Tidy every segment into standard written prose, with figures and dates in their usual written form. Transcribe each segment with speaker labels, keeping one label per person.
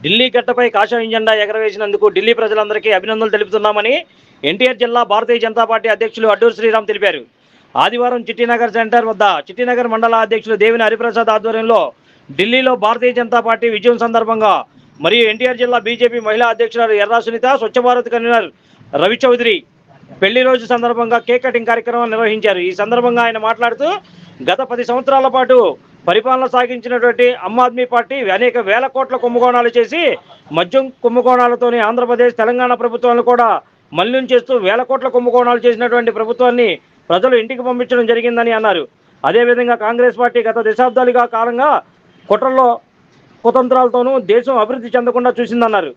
Speaker 1: ఢిల్లీ గడ్డపై కాషాయం జెండా ఎగరవేసినందుకు ఢిల్లీ ప్రజలందరికీ అభినందనలు తెలుపుతున్నామని ఎన్టీఆర్ జిల్లా భారతీయ జనతా పార్టీ అధ్యక్షులు అడ్డూరు శ్రీరామ్ తెలిపారు. ఆదివారం చిట్టినగర్ సెంటర్ వద్ద చిట్టినగర్ మండల అధ్యక్షులు దేవిని హరిప్రసాద్ ఆధ్వర్యంలో ఢిల్లీలో భారతీయ జనతా పార్టీ విజయం సందర్భంగా మరియు ఎన్టీఆర్ జిల్లా బీజేపీ మహిళా అధ్యక్షురాలు ఎర్రా సునీత, స్వచ్ఛ భారత్ కన్వీనర్ రవి చౌదరి పెళ్లి రోజు సందర్భంగా కేక్ కటింగ్ కార్యక్రమం నిర్వహించారు. ఈ సందర్భంగా ఆయన మాట్లాడుతూ గత 10 సంవత్సరాల పాటు పరిపాలన సాగించినటువంటి ఆమ్ ఆద్మీ పార్టీ అనేక వేల కోట్ల కుంభకోణాలు చేసి మద్యం కుంభకోణాలతోనే ఆంధ్రప్రదేశ్, తెలంగాణ ప్రభుత్వాలను కూడా మలినం చేస్తూ వేల కోట్ల కుంభకోణాలు చేసినటువంటి ప్రభుత్వాన్ని ప్రజలు ఇంటికి పంపించడం జరిగిందని అన్నారు. అదేవిధంగా కాంగ్రెస్ పార్టీ గత దశాబ్దాలుగా కాలంగా కుట్రల్లో కుతంత్రాలతోనూ దేశం అభివృద్ధి చెందకుండా చూసిందన్నారు.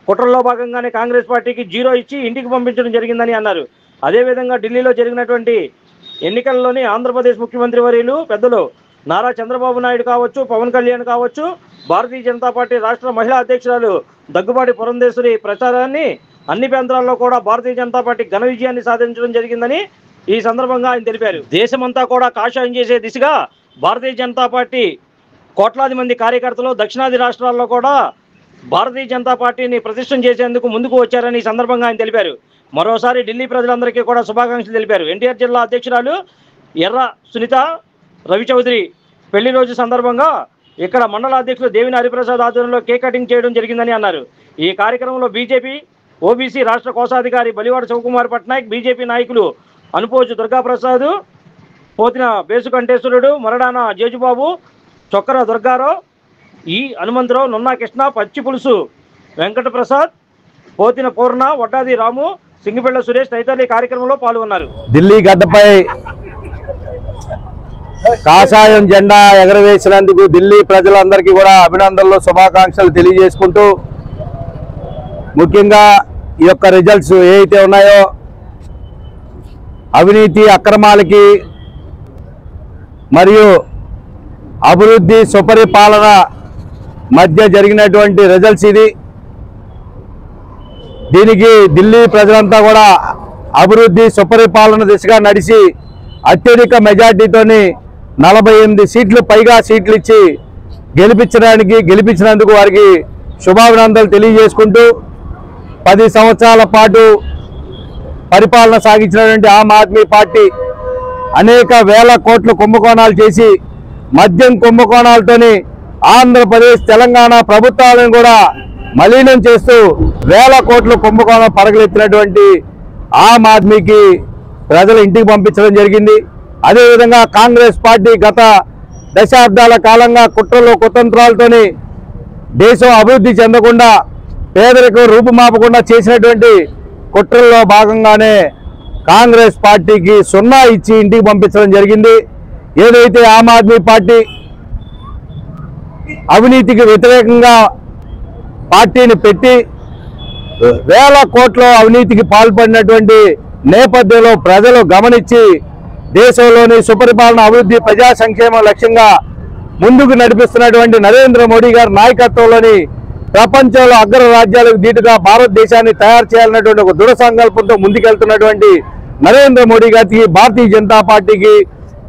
Speaker 1: కుట్రల్లో భాగంగానే కాంగ్రెస్ పార్టీకి 0 ఇచ్చి ఇంటికి పంపించడం జరిగిందని అన్నారు. అదేవిధంగా ఢిల్లీలో జరిగినటువంటి ఎన్నికల్లోని ఆంధ్రప్రదేశ్ ముఖ్యమంత్రి వర్యులు పెద్దలు నారా చంద్రబాబు నాయుడు కావచ్చు, పవన్ కళ్యాణ్ కావచ్చు, భారతీయ జనతా పార్టీ రాష్ట్ర మహిళా అధ్యక్షురాలు దగ్గుబాటి పురంధేశ్వరి ప్రచారాన్ని అన్ని ప్రాంతాల్లో కూడా భారతీయ జనతా పార్టీ ఘన విజయాన్ని సాధించడం జరిగిందని ఈ సందర్భంగా ఆయన తెలిపారు. దేశమంతా కూడా కాషాయం చేసే దిశగా భారతీయ జనతా పార్టీ కోట్లాది మంది కార్యకర్తలు దక్షిణాది రాష్ట్రాల్లో కూడా భారతీయ జనతా పార్టీని ప్రతిష్టం చేసేందుకు ముందుకు వచ్చారని ఈ సందర్భంగా ఆయన తెలిపారు. మరోసారి ఢిల్లీ ప్రజలందరికీ కూడా శుభాకాంక్షలు తెలిపారు. ఎన్టీఆర్ జిల్లా అధ్యక్షురాలు ఎర్రా సునీత, రవి చౌదరి పెళ్లి రోజు సందర్భంగా ఇక్కడ మండల అధ్యక్షులు దేవిని హరిప్రసాద్ ఆధ్వర్యంలో కేక్ కటింగ్ చేయడం జరిగిందని అన్నారు. ఈ కార్యక్రమంలో బీజేపీ ఓబీసీ రాష్ట్ర కోశాధికారి బలివాడ శివకుమార్ పట్నాయక్, బీజేపీ నాయకులు అనుపోజు దుర్గాప్రసాద్, పోతిన బేసుకంఠేశ్వరుడు, మరడాన జేజుబాబు, చొక్కర దుర్గారావు, ఈ హనుమంతరావు, నున్నా కృష్ణ, పచ్చి పులుసు వెంకటప్రసాద్, పోతిన పూర్ణ, వడ్డాది రాము, సింగిపెళ్ల సురేష్ తదితరులు ఈ కార్యక్రమంలో పాల్గొన్నారు.
Speaker 2: ఢిల్లీ గడ్డపై కాషాయం జెండా ఎగరవేసినందుకు ఢిల్లీ ప్రజలందరికీ కూడా అభినందనలు, శుభాకాంక్షలు తెలియజేసుకుంటూ ముఖ్యంగా ఈ యొక్క రిజల్ట్స్ ఏవైతే ఉన్నాయో అవినీతి అక్రమాలకి మరియు అభివృద్ధి సుపరిపాలన మధ్య జరిగినటువంటి రిజల్ట్స్ ఇది. దీనికి ఢిల్లీ ప్రజలంతా కూడా అభివృద్ధి సుపరిపాలన దిశగా నడిచి అత్యధిక మెజార్టీతోని 48 సీట్లు పైగా సీట్లు ఇచ్చి గెలిపించినందుకు వారికి శుభాభినందనలు తెలియజేసుకుంటూ 10 సంవత్సరాల పాటు పరిపాలన సాగించినటువంటి ఆమ్ ఆద్మీ పార్టీ అనేక వేల కోట్ల కుంభకోణాలు చేసి మద్యం కుంభకోణాలతోని ఆంధ్రప్రదేశ్, తెలంగాణ ప్రభుత్వాలను కూడా మలినం చేస్తూ వేల కోట్ల కుంభకోణం పరగలెత్తినటువంటి ఆమ్ ఆద్మీకి ప్రజలు ఇంటికి పంపించడం జరిగింది. అదేవిధంగా కాంగ్రెస్ పార్టీ గత దశాబ్దాల కాలంగా కుట్రలు కుతంత్రాలతోని దేశం అభివృద్ధి చెందకుండా, పేదరికం రూపుమాపకుండా చేసినటువంటి కుట్రల్లో భాగంగానే కాంగ్రెస్ పార్టీకి 0 ఇచ్చి ఇంటికి పంపించడం జరిగింది. ఏదైతే ఆమ్ ఆద్మీ పార్టీ అవినీతికి వ్యతిరేకంగా పార్టీని పెట్టి వేల కోట్ల అవినీతికి పాల్పడినటువంటి నేపథ్యంలో ప్రజలు గమనించి దేశంలోని సుపరిపాలన, అభివృద్ధి, ప్రజా సంక్షేమం లక్ష్యంగా ముందుకు నడిపిస్తున్నటువంటి నరేంద్ర మోడీ గారి నాయకత్వంలోని ప్రపంచంలో అగ్ర రాజ్యాలకు ధీటుగా భారతదేశాన్ని తయారు చేయాలన్నటువంటి ఒక దృఢ సంకల్పంతో ముందుకెళ్తున్నటువంటి నరేంద్ర మోడీ గారికి, భారతీయ జనతా పార్టీకి,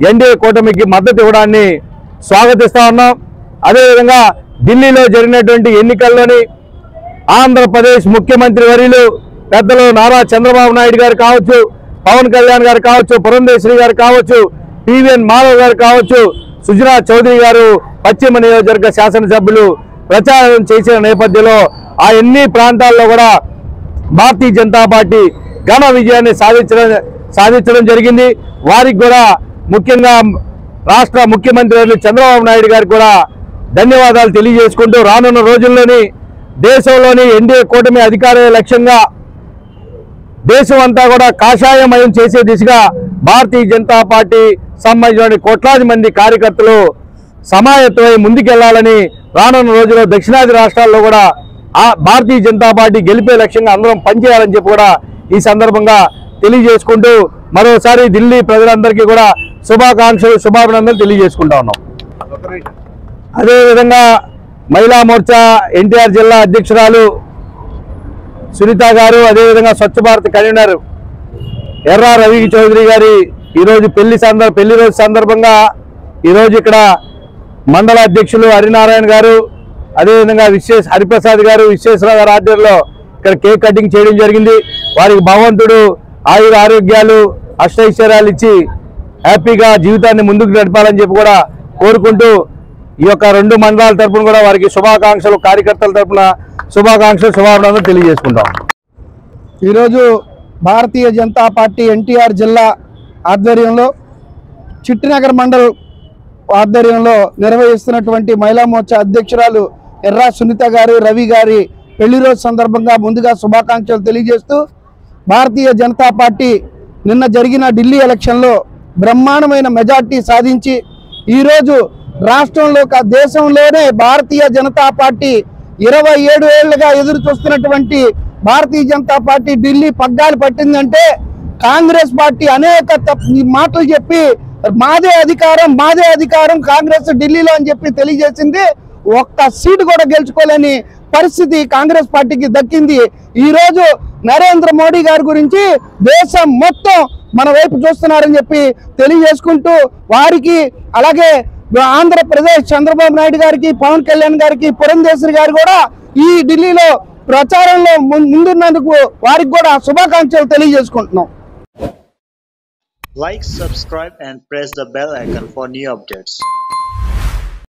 Speaker 2: ఎన్డీఏ కూటమికి మద్దతు ఇవ్వడాన్ని స్వాగతిస్తా ఉన్నాం. అదేవిధంగా ఢిల్లీలో జరిగినటువంటి ఎన్నికల్లోని ఆంధ్రప్రదేశ్ ముఖ్యమంత్రి వర్యులు పెద్దలు నారా చంద్రబాబు నాయుడు గారు కావచ్చు, పవన్ కళ్యాణ్ గారు కావచ్చు, పురంధేశ్వరి గారు కావచ్చు, పివిఎన్ మాధవ్ గారు కావచ్చు, సుజనా చౌదరి గారు పశ్చిమ నియోజకవర్గ శాసనసభ్యులు ప్రచారం చేసిన నేపథ్యంలో ఆ అన్ని ప్రాంతాల్లో కూడా భారతీయ జనతా పార్టీ ఘన విజయాన్ని సాధించడం జరిగింది. వారికి కూడా ముఖ్యంగా రాష్ట్ర ముఖ్యమంత్రి చంద్రబాబు నాయుడు గారికి కూడా ధన్యవాదాలు తెలియజేసుకుంటూ రానున్న రోజుల్లోని దేశంలోని ఎన్డీఏ కూటమి అధికార లక్ష్యంగా దేశం అంతా కూడా కాషాయమయం చేసే దిశగా భారతీయ జనతా పార్టీ సంబంధించిన కోట్లాది మంది కార్యకర్తలు సమాయత్తమై ముందుకెళ్లాలని, రానున్న రోజుల్లో దక్షిణాది రాష్ట్రాల్లో కూడా భారతీయ జనతా పార్టీ గెలిపే లక్ష్యంగా అందరం పనిచేయాలని చెప్పి కూడా ఈ సందర్భంగా తెలియజేసుకుంటూ మరోసారి ఢిల్లీ ప్రజలందరికీ కూడా శుభాకాంక్షలు, శుభాభినందనలు తెలియజేసుకుంటా ఉన్నాం. అదేవిధంగా మహిళా మోర్చా ఎన్టీఆర్ జిల్లా అధ్యక్షురాలు సునీత గారు, అదేవిధంగా స్వచ్ఛ భారత్ కన్వీనర్ ఎర్రా రవి చౌదరి గారి ఈరోజు పెళ్లి రోజు సందర్భంగా ఈరోజు ఇక్కడ మండల అధ్యక్షులు హరినారాయణ గారు, అదేవిధంగా హరిప్రసాద్ గారు, విశ్వేశ్వరరావు గారి ఆధ్వర్యంలో ఇక్కడ కేక్ కటింగ్ చేయడం జరిగింది. వారికి భగవంతుడు ఆయుర ఆరోగ్యాలు అష్టైశ్వర్యాలు ఇచ్చి హ్యాపీగా జీవితాన్ని ముందుకు నడపాలని చెప్పి కూడా కోరుకుంటూ ఈ యొక్క 2 మండలాల తరపున కూడా వారికి శుభాకాంక్షలు, కార్యకర్తల తరపున శుభాకాంక్షలు, శుభాభినందనలు తెలియజేసుకుంటాం.
Speaker 3: ఈరోజు భారతీయ జనతా పార్టీ ఎన్టీఆర్ జిల్లా ఆధ్వర్యంలో చిట్టినగర్ మండల్ ఆధ్వర్యంలో నిర్వహిస్తున్నటువంటి మహిళా మోర్చా అధ్యక్షురాలు ఎర్రా సునీత గారు, రవి గారి పెళ్లి రోజు సందర్భంగా ముందుగా శుభాకాంక్షలు తెలియజేస్తూ, భారతీయ జనతా పార్టీ నిన్న జరిగిన ఢిల్లీ ఎలక్షన్లో బ్రహ్మాండమైన మెజార్టీ సాధించి ఈరోజు రాష్ట్రంలో దేశంలోనే భారతీయ జనతా పార్టీ 27 ఏళ్లుగా ఎదురు చూస్తున్నటువంటి భారతీయ జనతా పార్టీ ఢిల్లీ పగ్గాలు పట్టిందంటే కాంగ్రెస్ పార్టీ అనేక మాటలు చెప్పి మాదే అధికారం కాంగ్రెస్ ఢిల్లీలో అని చెప్పి తెలియజేసింది. ఒక్క సీటు కూడా గెలుచుకోలేని పరిస్థితి కాంగ్రెస్ పార్టీకి దక్కింది. ఈ రోజు నరేంద్ర మోడీ గారి గురించి దేశం మొత్తం మన వైపు చూస్తున్నారని చెప్పి తెలియజేసుకుంటూ, వారికి అలాగే ఆంధ్రప్రదేశ్ చంద్రబాబు నాయుడు గారికి, పవన్ కళ్యాణ్ గారికి, పురంధేశ్వరి గారు కూడా ఈ ఢిల్లీలో ప్రచారంలో ముందున్నందుకు వారికి కూడా శుభాకాంక్షలు తెలియజేసుకుంటున్నాం.
Speaker 4: Like, subscribe and press the bell icon for new updates.